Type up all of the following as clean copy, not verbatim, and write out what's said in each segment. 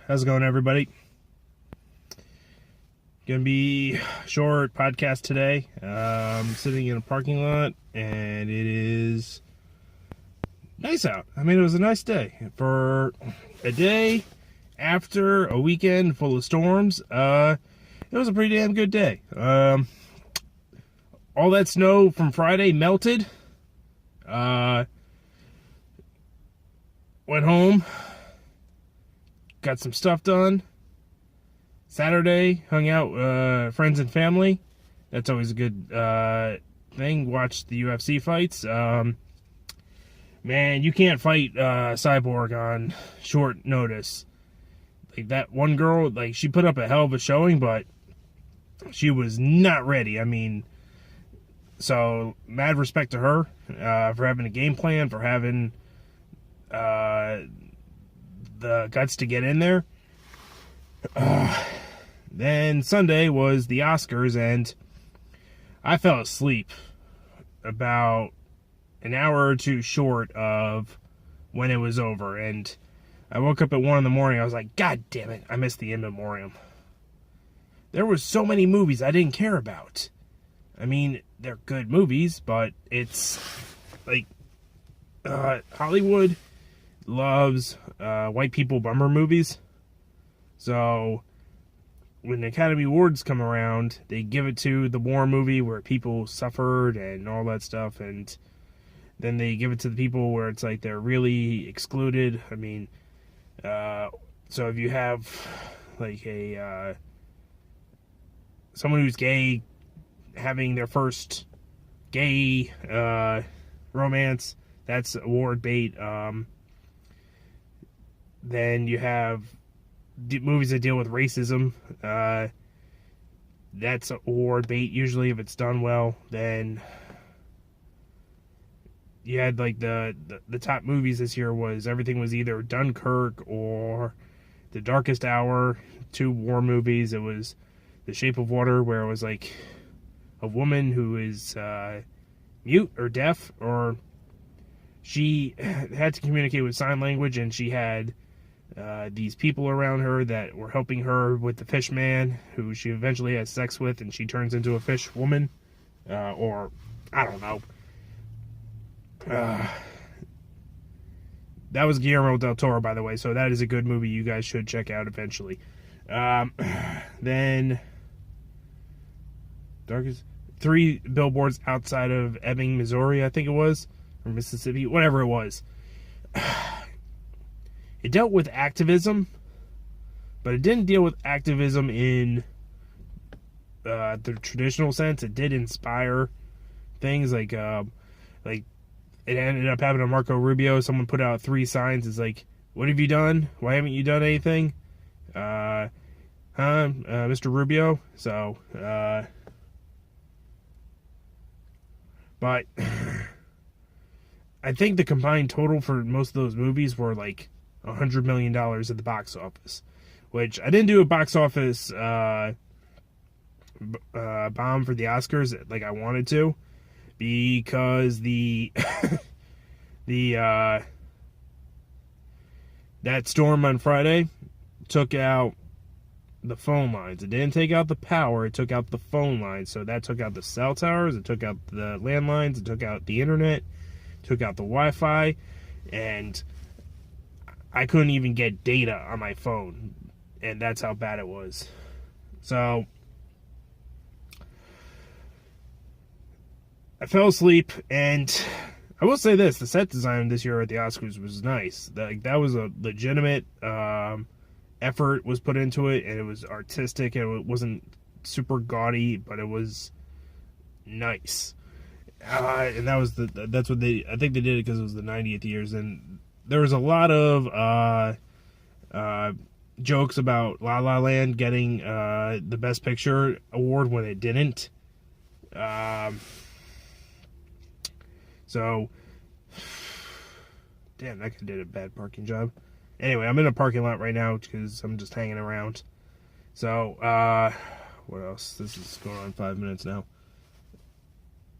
How's it going, everybody? Gonna be short podcast today. I'm sitting in a parking lot, and it is nice out. I mean, it was a nice day for a day after a weekend full of storms. It was a pretty damn good day. All that snow from Friday melted. Went home, got some stuff done. Saturday, hung out, friends and family. That's always a good thing. Watched the UFC fights. Man, you can't fight Cyborg on short notice. Like, that one girl, like, she put up a hell of a showing, but she was not ready. I mean, so mad respect to her for having a game plan, for having the guts to get in there. Then Sunday was the Oscars, and I fell asleep about an hour or two short of when it was over, and I woke up at 1 in the morning. I was like, God damn it, I missed the in memoriam. There were so many movies I didn't care about. I mean, they're good movies, but it's like Hollywood loves white people bummer movies. So when the Academy Awards come around, they give it to the war movie where people suffered and all that stuff, and then they give it to the people where it's like they're really excluded. I mean, so if you have like a someone who's gay having their first gay romance, that's award bait. Then you have movies that deal with racism. That's award bait usually if it's done well. Then you had like the top movies this year was everything was either Dunkirk or The Darkest Hour, two war movies. It was The Shape of Water, where it was like a woman who is mute or deaf, or she had to communicate with sign language, and she had these people around her that were helping her with the fish man, who she eventually has sex with, and she turns into a fish woman, or I don't know. That was Guillermo del Toro, by the way, so that is a good movie you guys should check out eventually. Then Darkest 3 Billboards Outside of Ebbing, Missouri, I think it was, or Mississippi, whatever it was. It dealt with activism, but it didn't deal with activism in the traditional sense. It did inspire things like it ended up happening to Marco Rubio. Someone put out 3 signs. It's like, what have you done? Why haven't you done anything? Mr. Rubio? So, but I think the combined total for most of those movies were like $100 million at the box office, which I didn't do a box office bomb for the Oscars like I wanted to, because that storm on Friday took out the phone lines. It didn't take out the power, it took out the phone lines. So that took out the cell towers, it took out the landlines, it took out the internet, took out the Wi-Fi, and I couldn't even get data on my phone, and that's how bad it was. So I fell asleep, and I will say this: the set design this year at the Oscars was nice. That was a legitimate effort was put into it, and it was artistic, and it wasn't super gaudy, but it was nice. And that was that's what I think they did it because it was the 90th years, and there was a lot of jokes about La La Land getting the Best Picture award when it didn't. So, damn, that guy did a bad parking job. Anyway, I'm in a parking lot right now because I'm just hanging around. So, what else? This is going on 5 minutes now.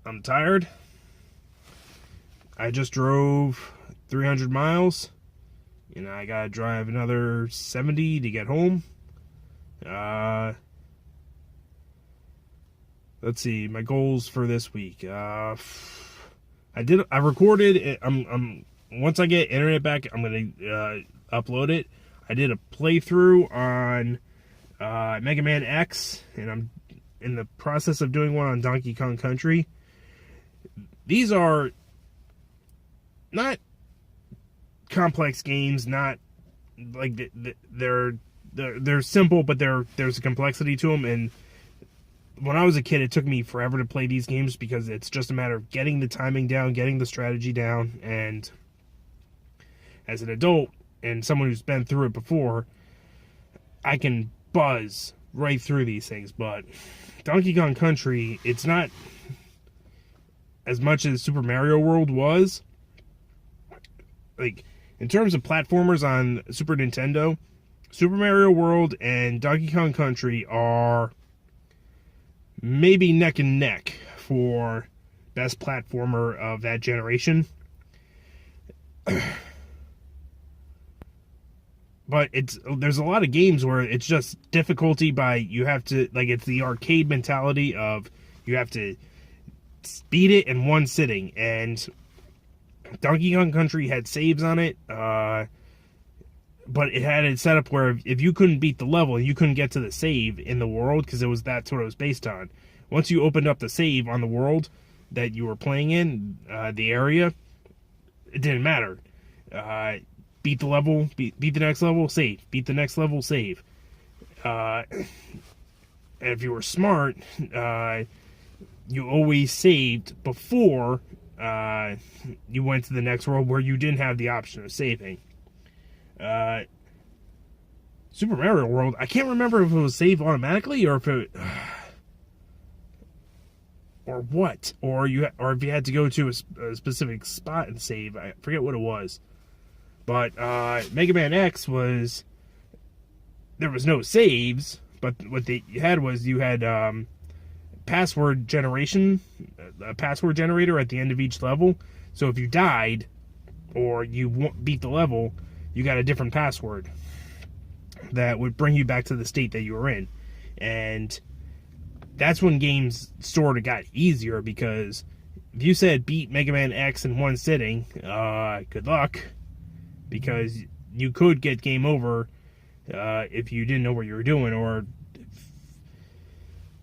I'm tired. I just drove 300 miles. I gotta drive another 70 to get home. Let's see, my goals for this week. I recorded it. Once I get internet back, I'm gonna upload it. I did a playthrough on Mega Man X, and I'm in the process of doing one on Donkey Kong Country. These are not complex games, not like they're simple, but there's a complexity to them. And when I was a kid, it took me forever to play these games because it's just a matter of getting the timing down, getting the strategy down. And as an adult and someone who's been through it before, I can buzz right through these things. But Donkey Kong Country, it's not as much as Super Mario World was. Like, in terms of platformers on Super Nintendo, Super Mario World and Donkey Kong Country are maybe neck and neck for best platformer of that generation. But there's a lot of games where it's just difficulty by you have to, like, it's the arcade mentality of you have to beat it in one sitting. And Donkey Kong Country had saves on it, but it had it set up where if you couldn't beat the level, you couldn't get to the save in the world, because that's what it was based on. Once you opened up the save on the world that you were playing in, the area, it didn't matter. Beat the level, beat the next level, save. Beat the next level, save. And if you were smart, you always saved before you went to the next world where you didn't have the option of saving. Super Mario World, I can't remember if it was saved automatically or if it... or what, or if you had to go to a specific spot and save. I forget what it was. But Mega Man X there was no saves, but what you had password generation, a password generator at the end of each level. So if you died or you beat the level, you got a different password that would bring you back to the state that you were in. And that's when games sort of got easier, because if you said beat Mega Man X in one sitting, good luck, because you could get game over if you didn't know what you were doing, or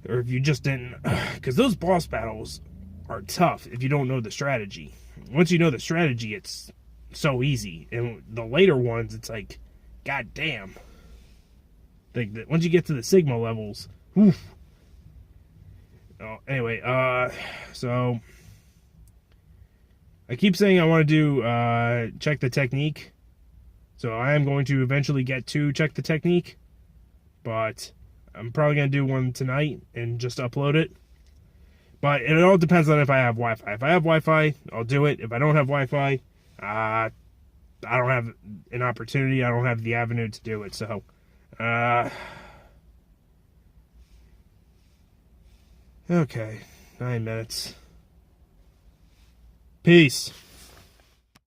if you just didn't, because those boss battles are tough if you don't know the strategy. Once you know the strategy, it's so easy. And the later ones, it's like, god damn. Like, once you get to the Sigma levels, oof. Oh, anyway, so I keep saying I want to do check the technique. So I am going to eventually get to check the technique, but I'm probably going to do one tonight and just upload it. But it all depends on if I have Wi-Fi. If I have Wi-Fi, I'll do it. If I don't have Wi-Fi, I don't have an opportunity. I don't have the avenue to do it. So, okay, 9 minutes. Peace.